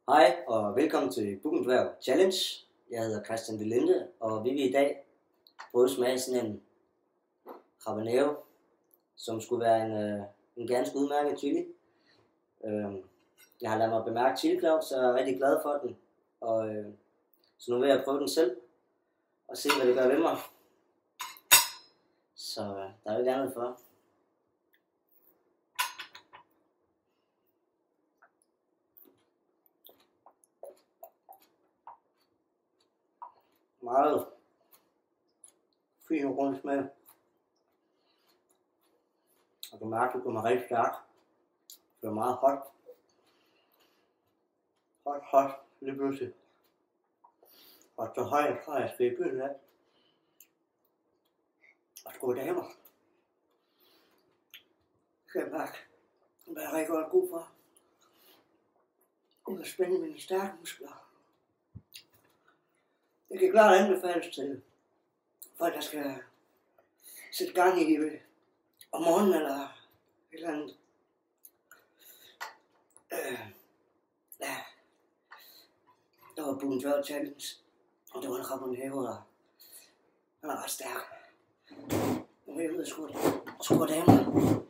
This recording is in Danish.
Hej og velkommen til Buggendværg Challenge. Jeg hedder Christian Delinde, og vi vil i dag prøve at smage sådan en habanero, som skulle være en ganske udmærket chili. Jeg har ladet mig bemærke chili cloud, så jeg er rigtig glad for den. Så nu vil jeg prøve den selv og se, hvad det gør ved mig. Så der er jo ikke andet for. Meget fin og rund smag. Og du mærker, at det kommer rigtig stærkt. Det er meget hot. Hot, lige pludselig. Og så har jeg spæbøen af. Og gode damer. Skal jeg mærke, hvad jeg rigtig godt god for. Ud at spænde mine stærke muskler. Det kan klart anbefales til folk, der skal sætte gang i det om morgenen eller et eller andet. Der var Buggendværg Challenge, og det var en habanero, og den er ret stærk. Nu er jeg ude og skåre damer.